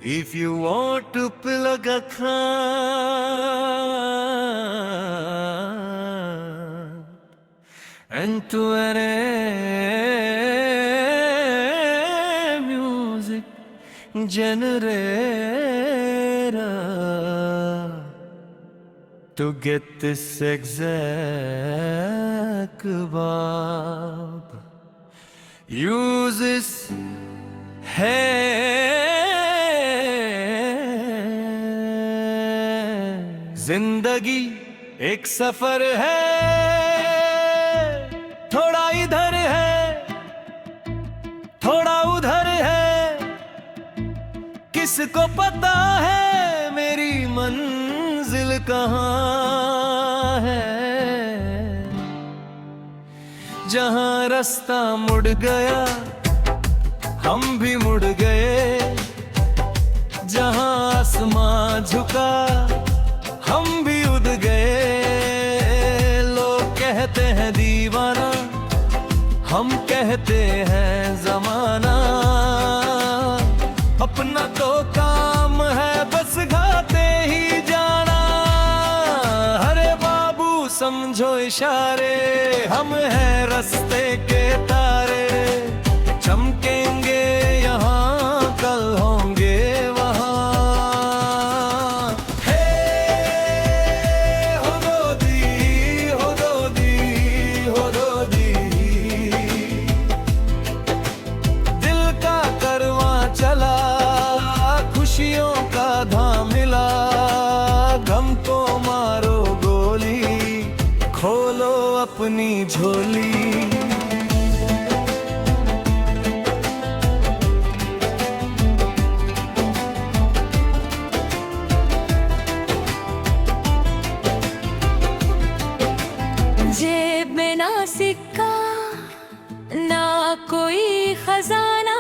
If you want to plug a khan and to an music generator to get this exact vibe, use this है जिंदगी एक सफर है, थोड़ा इधर है थोड़ा उधर है, किसको पता है मेरी मंजिल कहाँ है। जहाँ रास्ता मुड़ गया हम भी मुड़ गए, जहाँ आसमां झुका हम भी उड़ गए। लोग कहते हैं दीवाना, हम कहते हैं जमाना, अपना तो काम है बस गाते ही जाना। अरे बाबू समझो इशारे, हम हैं रास्ते के तारे, चमकेंगे यहाँ कल होंगे वहाँ। हे हो दो दी हो दो दी हो दो दी, दिल का करवा चला खुशियों का धाम मिला। गम को मारो गोली, खोलो अपनी झोली। जेब में ना सिक्का ना कोई खजाना,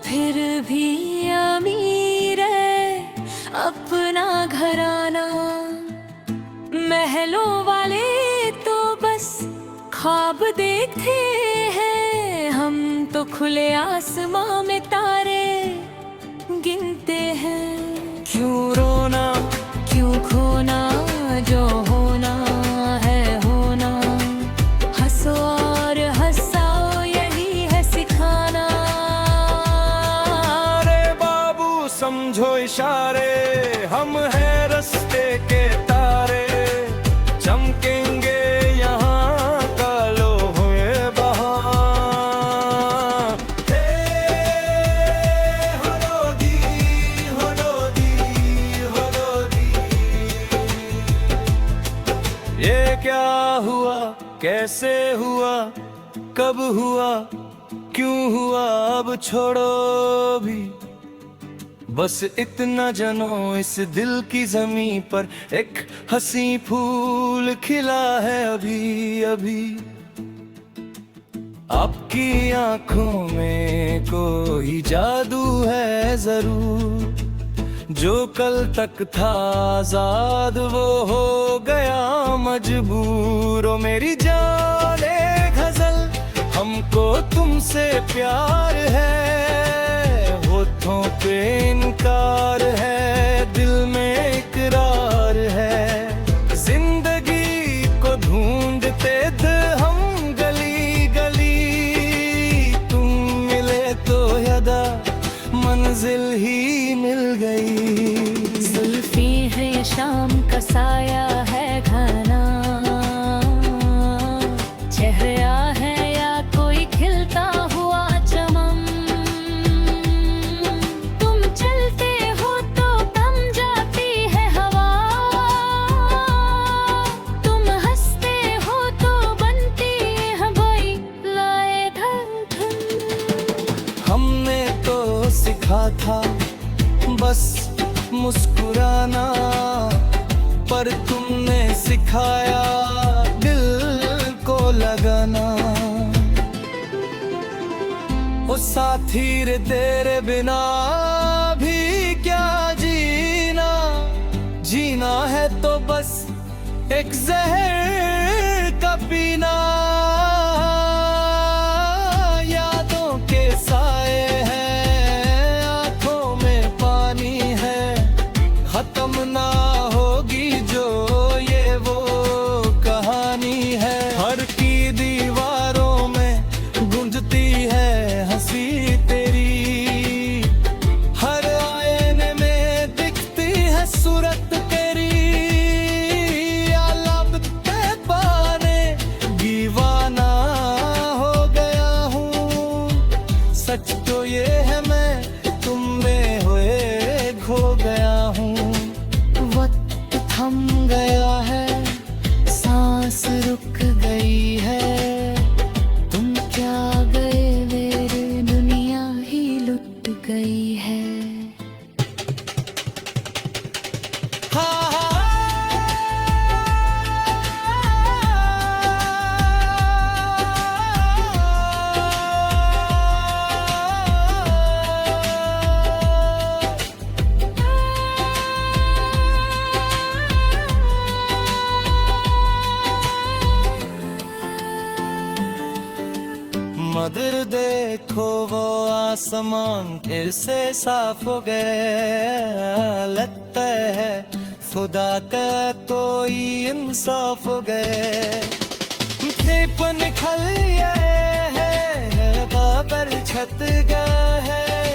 फिर भी अमीर है अपना घराना। महलों वाले तो बस ख्वाब देखते हैं, हम तो खुले आसमां में तारे गिनते हैं। क्यों रोना क्यों खोना, जो होना है होना, हंसो और हंसाओ यही है सिखाना। अरे बाबू समझो इशारे, हम हैं रास्ते के तारे, चमकेंगे यहाँ कालो हुए बहार। हो दो दी हो दो दी हो दो दी। ये क्या हुआ कैसे हुआ कब हुआ क्यों हुआ अब छोड़ो भी, बस इतना जानो इस दिल की जमीन पर एक हंसी फूल खिला है अभी अभी। आपकी आंखों में कोई जादू है जरूर, जो कल तक था आजाद वो हो गया मजबूर। ओ मेरी जाने गजल हमको तुमसे प्यार है, होठों पे इनकार है दिल में इकरार है। जिंदगी को ढूंढते थे हम गली गली, तुम मिले तो यदा मंजिल ही मिल गई। जुल्फी है ये शाम का साया है घना, चेहरा है या कोई खिलता हुआ चमन। तुम चलते हो तो थम जाती है हवा, तुम हंसते हो तो बनती है कोई लाए धन धन। हमने तो सिखा था बस मुस्कुराना, पर तुमने सिखाया दिल को लगाना। ओ साथी रे तेरे बिना भी क्या जीना, जीना है तो बस एक जहर का पीना। यादों के साए हैं आंखों में पानी, है। मगर देखो वो आसमान फिर से साफ हो गए, लगता है खुदा का कोई इंसाफ हो गए। खेपन खल है बाबर छत गया है,